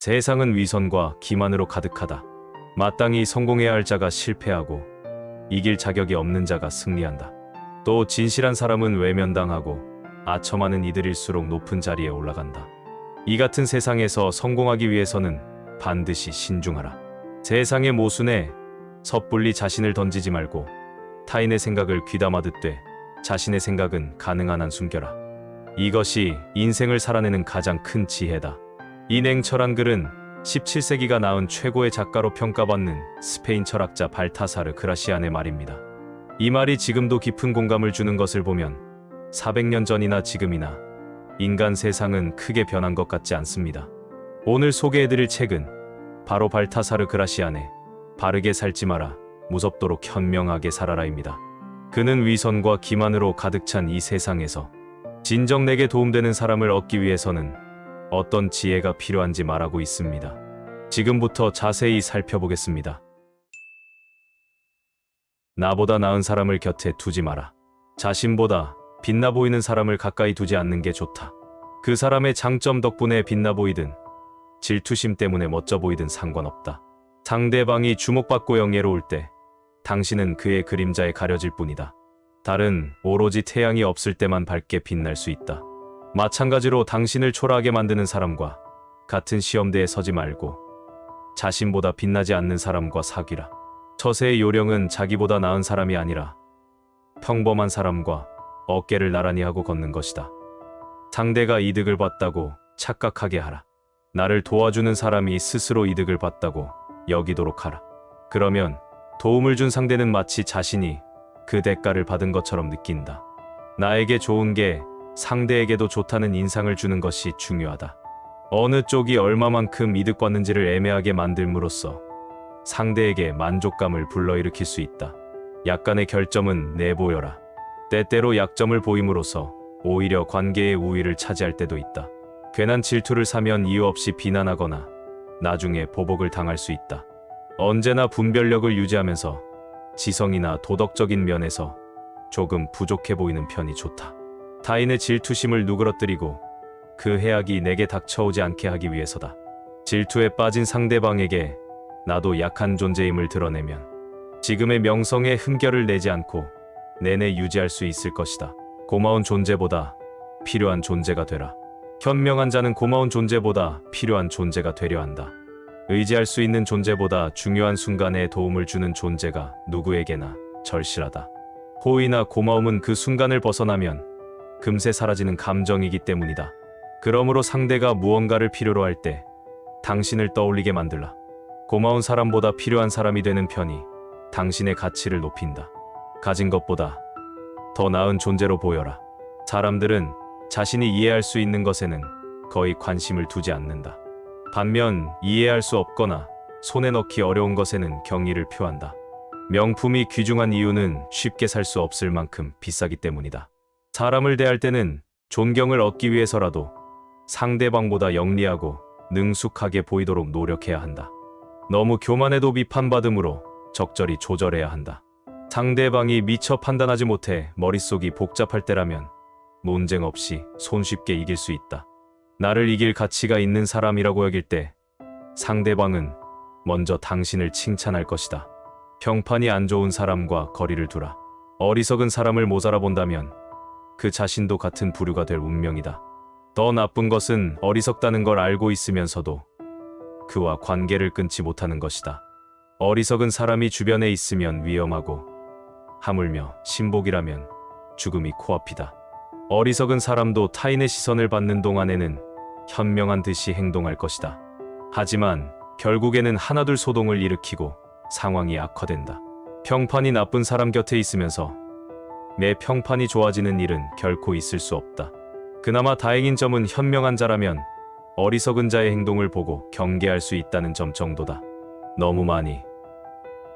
세상은 위선과 기만으로 가득하다. 마땅히 성공해야 할 자가 실패하고 이길 자격이 없는 자가 승리한다. 또 진실한 사람은 외면당하고 아첨하는 이들일수록 높은 자리에 올라간다. 이 같은 세상에서 성공하기 위해서는 반드시 신중하라. 세상의 모순에 섣불리 자신을 던지지 말고 타인의 생각을 귀담아 듣되 자신의 생각은 가능한 한 숨겨라. 이것이 인생을 살아내는 가장 큰 지혜다. 이 냉철한 글은 17세기가 낳은 최고의 작가로 평가받는 스페인 철학자 발타사르 그라시안의 말입니다. 이 말이 지금도 깊은 공감을 주는 것을 보면 400년 전이나 지금이나 인간 세상은 크게 변한 것 같지 않습니다. 오늘 소개해드릴 책은 바로 발타사르 그라시안의 바르게 살지 마라, 무섭도록 현명하게 살아라입니다. 그는 위선과 기만으로 가득 찬 이 세상에서 진정 내게 도움되는 사람을 얻기 위해서는 어떤 지혜가 필요한지 말하고 있습니다. 지금부터 자세히 살펴보겠습니다. 나보다 나은 사람을 곁에 두지 마라. 자신보다 빛나 보이는 사람을 가까이 두지 않는 게 좋다. 그 사람의 장점 덕분에 빛나 보이든 질투심 때문에 멋져 보이든 상관없다. 상대방이 주목받고 영예로울 때 당신은 그의 그림자에 가려질 뿐이다. 달은 오로지 태양이 없을 때만 밝게 빛날 수 있다. 마찬가지로 당신을 초라하게 만드는 사람과 같은 시험대에 서지 말고 자신보다 빛나지 않는 사람과 사귀라. 처세의 요령은 자기보다 나은 사람이 아니라 평범한 사람과 어깨를 나란히 하고 걷는 것이다. 상대가 이득을 봤다고 착각하게 하라. 나를 도와주는 사람이 스스로 이득을 봤다고 여기도록 하라. 그러면 도움을 준 상대는 마치 자신이 그 대가를 받은 것처럼 느낀다. 나에게 좋은 게 상대에게도 좋다는 인상을 주는 것이 중요하다. 어느 쪽이 얼마만큼 이득받는지를 애매하게 만들므로써 상대에게 만족감을 불러일으킬 수 있다. 약간의 결점은 내보여라. 때때로 약점을 보임으로써 오히려 관계의 우위를 차지할 때도 있다. 괜한 질투를 사면 이유 없이 비난하거나 나중에 보복을 당할 수 있다. 언제나 분별력을 유지하면서 지성이나 도덕적인 면에서 조금 부족해 보이는 편이 좋다. 타인의 질투심을 누그러뜨리고 그 해악이 내게 닥쳐오지 않게 하기 위해서다. 질투에 빠진 상대방에게 나도 약한 존재임을 드러내면 지금의 명성에 흠결을 내지 않고 내내 유지할 수 있을 것이다. 고마운 존재보다 필요한 존재가 되라. 현명한 자는 고마운 존재보다 필요한 존재가 되려 한다. 의지할 수 있는 존재보다 중요한 순간에 도움을 주는 존재가 누구에게나 절실하다. 호의나 고마움은 그 순간을 벗어나면 금세 사라지는 감정이기 때문이다. 그러므로 상대가 무언가를 필요로 할 때 당신을 떠올리게 만들라. 고마운 사람보다 필요한 사람이 되는 편이 당신의 가치를 높인다. 가진 것보다 더 나은 존재로 보여라. 사람들은 자신이 이해할 수 있는 것에는 거의 관심을 두지 않는다. 반면 이해할 수 없거나 손에 넣기 어려운 것에는 경의를 표한다. 명품이 귀중한 이유는 쉽게 살 수 없을 만큼 비싸기 때문이다. 사람을 대할 때는 존경을 얻기 위해서라도 상대방보다 영리하고 능숙하게 보이도록 노력해야 한다. 너무 교만해도 비판받음으로 적절히 조절해야 한다. 상대방이 미처 판단하지 못해 머릿속이 복잡할 때라면 논쟁 없이 손쉽게 이길 수 있다. 나를 이길 가치가 있는 사람이라고 여길 때 상대방은 먼저 당신을 칭찬할 것이다. 평판이 안 좋은 사람과 거리를 두라. 어리석은 사람을 모자라 본다면 그 자신도 같은 부류가 될 운명이다. 더 나쁜 것은 어리석다는 걸 알고 있으면서도 그와 관계를 끊지 못하는 것이다. 어리석은 사람이 주변에 있으면 위험하고 하물며 신복이라면 죽음이 코앞이다. 어리석은 사람도 타인의 시선을 받는 동안에는 현명한 듯이 행동할 것이다. 하지만 결국에는 하나둘 소동을 일으키고 상황이 악화된다. 평판이 나쁜 사람 곁에 있으면서 내 평판이 좋아지는 일은 결코 있을 수 없다. 그나마 다행인 점은 현명한 자라면 어리석은 자의 행동을 보고 경계할 수 있다는 점 정도다. 너무 많이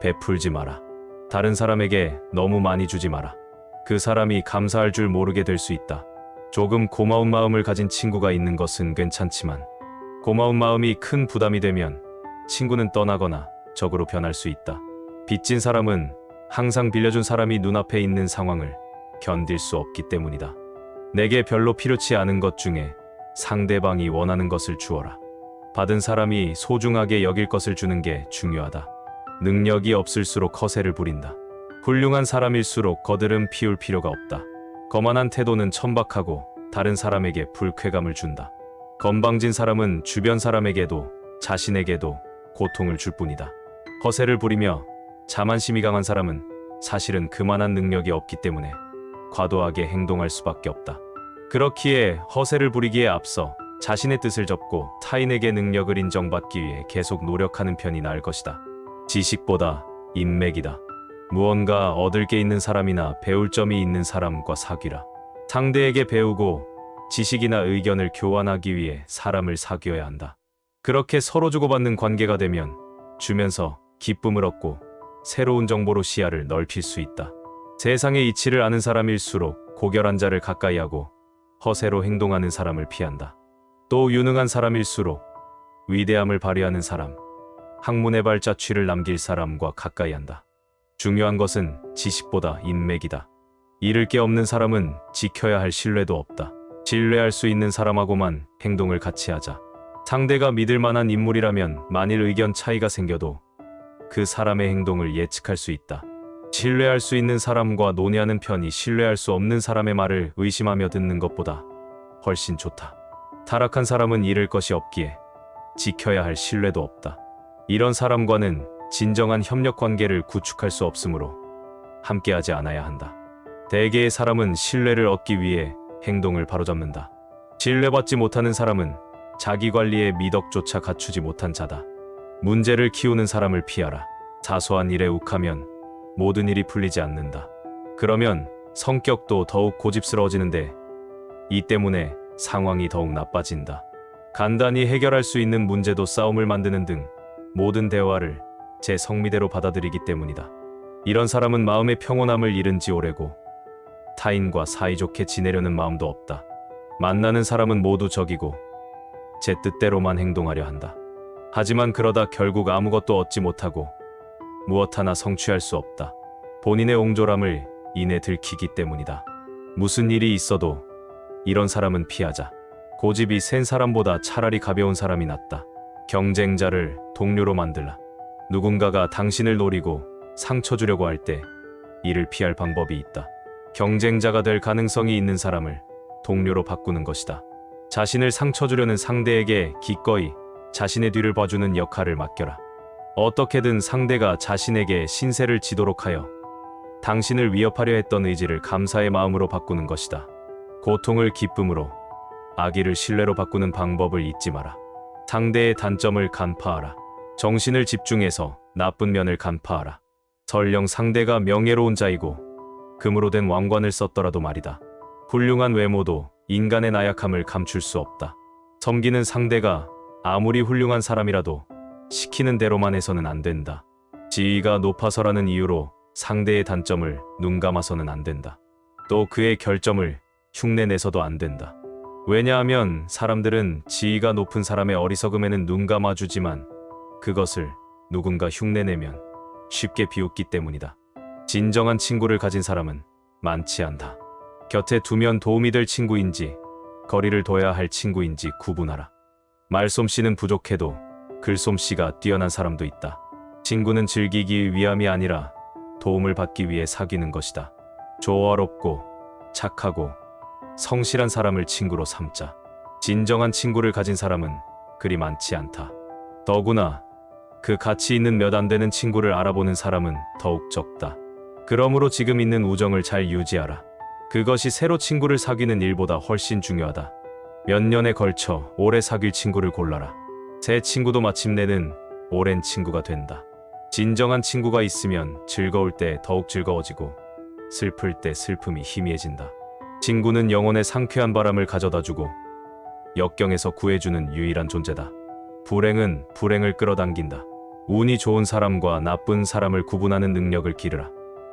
베풀지 마라. 다른 사람에게 너무 많이 주지 마라. 그 사람이 감사할 줄 모르게 될 수 있다. 조금 고마운 마음을 가진 친구가 있는 것은 괜찮지만 고마운 마음이 큰 부담이 되면 친구는 떠나거나 적으로 변할 수 있다. 빚진 사람은 항상 빌려준 사람이 눈앞에 있는 상황을 견딜 수 없기 때문이다. 내게 별로 필요치 않은 것 중에 상대방이 원하는 것을 주어라. 받은 사람이 소중하게 여길 것을 주는 게 중요하다. 능력이 없을수록 허세를 부린다. 훌륭한 사람일수록 거드름 피울 필요가 없다. 거만한 태도는 천박하고 다른 사람에게 불쾌감을 준다. 건방진 사람은 주변 사람에게도 자신에게도 고통을 줄 뿐이다. 허세를 부리며 자만심이 강한 사람은 사실은 그만한 능력이 없기 때문에 과도하게 행동할 수밖에 없다. 그렇기에 허세를 부리기에 앞서 자신의 뜻을 접고 타인에게 능력을 인정받기 위해 계속 노력하는 편이 나을 것이다. 지식보다 인맥이다. 무언가 얻을 게 있는 사람이나 배울 점이 있는 사람과 사귀라. 상대에게 배우고 지식이나 의견을 교환하기 위해 사람을 사귀어야 한다. 그렇게 서로 주고받는 관계가 되면 주면서 기쁨을 얻고 새로운 정보로 시야를 넓힐 수 있다. 세상의 이치를 아는 사람일수록 고결한 자를 가까이 하고 허세로 행동하는 사람을 피한다. 또 유능한 사람일수록 위대함을 발휘하는 사람, 학문의 발자취를 남길 사람과 가까이 한다. 중요한 것은 지식보다 인맥이다. 잃을 게 없는 사람은 지켜야 할 신뢰도 없다. 신뢰할 수 있는 사람하고만 행동을 같이 하자. 상대가 믿을 만한 인물이라면 만일 의견 차이가 생겨도 그 사람의 행동을 예측할 수 있다. 신뢰할 수 있는 사람과 논의하는 편이 신뢰할 수 없는 사람의 말을 의심하며 듣는 것보다 훨씬 좋다. 타락한 사람은 잃을 것이 없기에 지켜야 할 신뢰도 없다. 이런 사람과는 진정한 협력 관계를 구축할 수 없으므로 함께하지 않아야 한다. 대개의 사람은 신뢰를 얻기 위해 행동을 바로잡는다. 신뢰받지 못하는 사람은 자기 관리에 미덕조차 갖추지 못한 자다. 문제를 키우는 사람을 피하라. 사소한 일에 욱하면 모든 일이 풀리지 않는다. 그러면 성격도 더욱 고집스러워지는데 이 때문에 상황이 더욱 나빠진다. 간단히 해결할 수 있는 문제도 싸움을 만드는 등 모든 대화를 제 성미대로 받아들이기 때문이다. 이런 사람은 마음의 평온함을 잃은 지 오래고 타인과 사이좋게 지내려는 마음도 없다. 만나는 사람은 모두 적이고 제 뜻대로만 행동하려 한다. 하지만 그러다 결국 아무것도 얻지 못하고 무엇 하나 성취할 수 없다. 본인의 옹졸함을 이내 들키기 때문이다. 무슨 일이 있어도 이런 사람은 피하자. 고집이 센 사람보다 차라리 가벼운 사람이 낫다. 경쟁자를 동료로 만들라. 누군가가 당신을 노리고 상처 주려고 할 때 이를 피할 방법이 있다. 경쟁자가 될 가능성이 있는 사람을 동료로 바꾸는 것이다. 자신을 상처 주려는 상대에게 기꺼이 자신의 뒤를 봐주는 역할을 맡겨라. 어떻게든 상대가 자신에게 신세를 지도록 하여 당신을 위협하려 했던 의지를 감사의 마음으로 바꾸는 것이다. 고통을 기쁨으로, 악의를 신뢰로 바꾸는 방법을 잊지 마라. 상대의 단점을 간파하라. 정신을 집중해서 나쁜 면을 간파하라. 설령 상대가 명예로운 자이고 금으로 된 왕관을 썼더라도 말이다. 훌륭한 외모도 인간의 나약함을 감출 수 없다. 섬기는 상대가 아무리 훌륭한 사람이라도 시키는 대로만 해서는 안 된다. 지위가 높아서라는 이유로 상대의 단점을 눈감아서는 안 된다. 또 그의 결점을 흉내내서도 안 된다. 왜냐하면 사람들은 지위가 높은 사람의 어리석음에는 눈감아주지만 그것을 누군가 흉내내면 쉽게 비웃기 때문이다. 진정한 친구를 가진 사람은 많지 않다. 곁에 두면 도움이 될 친구인지 거리를 둬야 할 친구인지 구분하라. 말솜씨는 부족해도 글솜씨가 뛰어난 사람도 있다. 친구는 즐기기 위함이 아니라 도움을 받기 위해 사귀는 것이다. 조화롭고 착하고 성실한 사람을 친구로 삼자. 진정한 친구를 가진 사람은 그리 많지 않다. 더구나 그 가치 있는 몇 안 되는 친구를 알아보는 사람은 더욱 적다. 그러므로 지금 있는 우정을 잘 유지하라. 그것이 새로 친구를 사귀는 일보다 훨씬 중요하다. 몇 년에 걸쳐 오래 사귈 친구를 골라라. 새 친구도 마침내는 오랜 친구가 된다. 진정한 친구가 있으면 즐거울 때 더욱 즐거워지고 슬플 때 슬픔이 희미해진다. 친구는 영혼의 상쾌한 바람을 가져다주고 역경에서 구해주는 유일한 존재다. 불행은 불행을 끌어당긴다. 운이 좋은 사람과 나쁜 사람을 구분하는 능력을 기르라.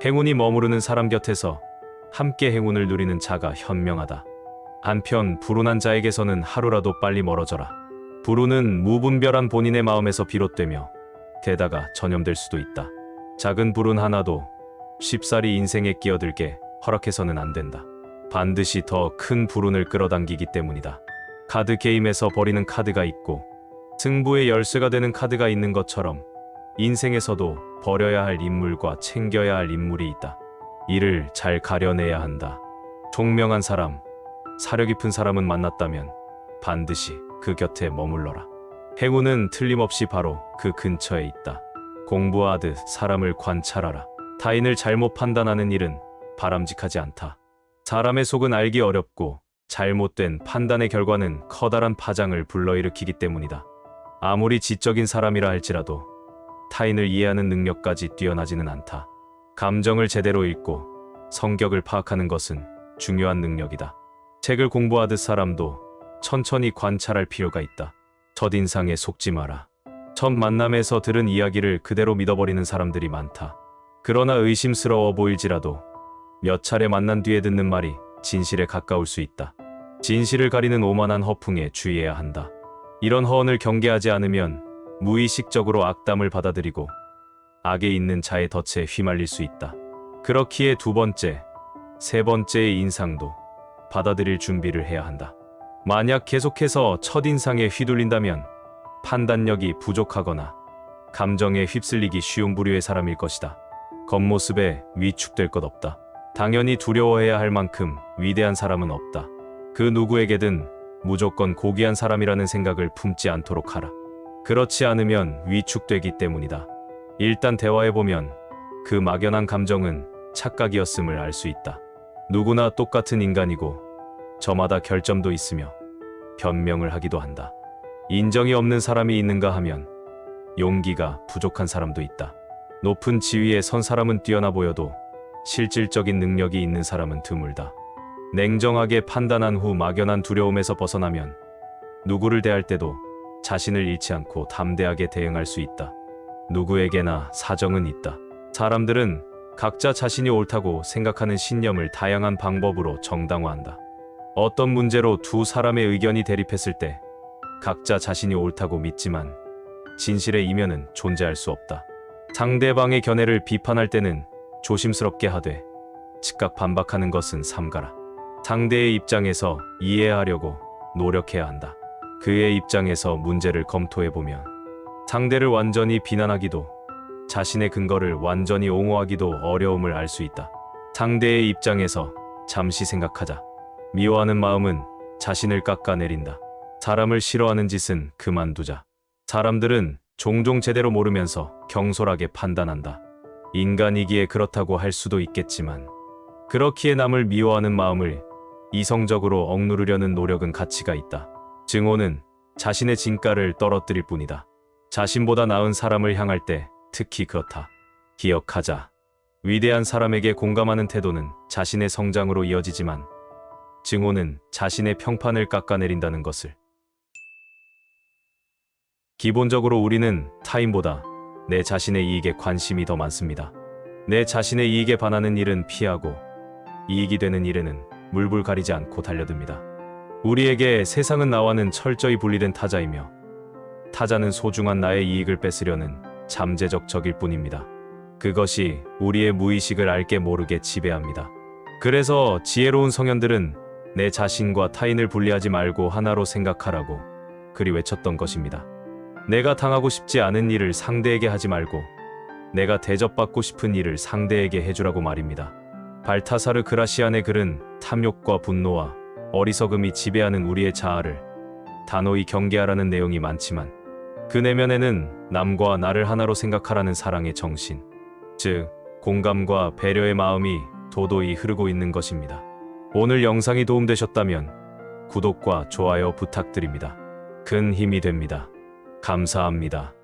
행운이 머무르는 사람 곁에서 함께 행운을 누리는 자가 현명하다. 한편 불운한 자에게서는 하루라도 빨리 멀어져라. 불운은 무분별한 본인의 마음에서 비롯되며 게다가 전염될 수도 있다. 작은 불운 하나도 쉽사리 인생에 끼어들게 허락해서는 안 된다. 반드시 더 큰 불운을 끌어당기기 때문이다. 카드 게임에서 버리는 카드가 있고 승부의 열쇠가 되는 카드가 있는 것처럼 인생에서도 버려야 할 인물과 챙겨야 할 인물이 있다. 이를 잘 가려내야 한다. 총명한 사람, 사려 깊은 사람은 만났다면 반드시 그 곁에 머물러라. 행운은 틀림없이 바로 그 근처에 있다. 공부하듯 사람을 관찰하라. 타인을 잘못 판단하는 일은 바람직하지 않다. 사람의 속은 알기 어렵고 잘못된 판단의 결과는 커다란 파장을 불러일으키기 때문이다. 아무리 지적인 사람이라 할지라도 타인을 이해하는 능력까지 뛰어나지는 않다. 감정을 제대로 읽고 성격을 파악하는 것은 중요한 능력이다. 책을 공부하듯 사람도 천천히 관찰할 필요가 있다. 첫인상에 속지 마라. 첫 만남에서 들은 이야기를 그대로 믿어버리는 사람들이 많다. 그러나 의심스러워 보일지라도 몇 차례 만난 뒤에 듣는 말이 진실에 가까울 수 있다. 진실을 가리는 오만한 허풍에 주의해야 한다. 이런 허언을 경계하지 않으면 무의식적으로 악담을 받아들이고 악에 있는 자의 덫에 휘말릴 수 있다. 그렇기에 두 번째, 세 번째의 인상도 받아들일 준비를 해야 한다. 만약 계속해서 첫인상에 휘둘린다면 판단력이 부족하거나 감정에 휩쓸리기 쉬운 부류의 사람일 것이다. 겉모습에 위축될 것 없다. 당연히 두려워해야 할 만큼 위대한 사람은 없다. 그 누구에게든 무조건 고귀한 사람이라는 생각을 품지 않도록 하라. 그렇지 않으면 위축되기 때문이다. 일단 대화해보면 그 막연한 감정은 착각이었음을 알 수 있다. 누구나 똑같은 인간이고 저마다 결점도 있으며 변명을 하기도 한다. 인정이 없는 사람이 있는가 하면 용기가 부족한 사람도 있다. 높은 지위에 선 사람은 뛰어나 보여도 실질적인 능력이 있는 사람은 드물다. 냉정하게 판단한 후 막연한 두려움에서 벗어나면 누구를 대할 때도 자신을 잃지 않고 담대하게 대응할 수 있다. 누구에게나 사정은 있다. 사람들은 각자 자신이 옳다고 생각하는 신념을 다양한 방법으로 정당화한다. 어떤 문제로 두 사람의 의견이 대립했을 때 각자 자신이 옳다고 믿지만 진실의 이면은 존재할 수 없다. 상대방의 견해를 비판할 때는 조심스럽게 하되 즉각 반박하는 것은 삼가라. 상대의 입장에서 이해하려고 노력해야 한다. 그의 입장에서 문제를 검토해보면 상대를 완전히 비난하기도 자신의 근거를 완전히 옹호하기도 어려움을 알 수 있다. 상대의 입장에서 잠시 생각하자. 미워하는 마음은 자신을 깎아내린다. 사람을 싫어하는 짓은 그만두자. 사람들은 종종 제대로 모르면서 경솔하게 판단한다. 인간이기에 그렇다고 할 수도 있겠지만 그렇기에 남을 미워하는 마음을 이성적으로 억누르려는 노력은 가치가 있다. 증오는 자신의 진가를 떨어뜨릴 뿐이다. 자신보다 나은 사람을 향할 때 특히 그렇다. 기억하자. 위대한 사람에게 공감하는 태도는 자신의 성장으로 이어지지만 증오는 자신의 평판을 깎아내린다는 것을. 기본적으로 우리는 타인보다 내 자신의 이익에 관심이 더 많습니다. 내 자신의 이익에 반하는 일은 피하고 이익이 되는 일에는 물불 가리지 않고 달려듭니다. 우리에게 세상은 나와는 철저히 분리된 타자이며 타자는 소중한 나의 이익을 뺏으려는 잠재적 적일 뿐입니다. 그것이 우리의 무의식을 알게 모르게 지배합니다. 그래서 지혜로운 성현들은 내 자신과 타인을 분리하지 말고 하나로 생각하라고 그리 외쳤던 것입니다. 내가 당하고 싶지 않은 일을 상대에게 하지 말고 내가 대접받고 싶은 일을 상대에게 해주라고 말입니다. 발타사르 그라시안의 글은 탐욕과 분노와 어리석음이 지배하는 우리의 자아를 단호히 경계하라는 내용이 많지만 그 내면에는 남과 나를 하나로 생각하라는 사랑의 정신, 즉 공감과 배려의 마음이 도도히 흐르고 있는 것입니다. 오늘 영상이 도움되셨다면 구독과 좋아요 부탁드립니다. 큰 힘이 됩니다. 감사합니다.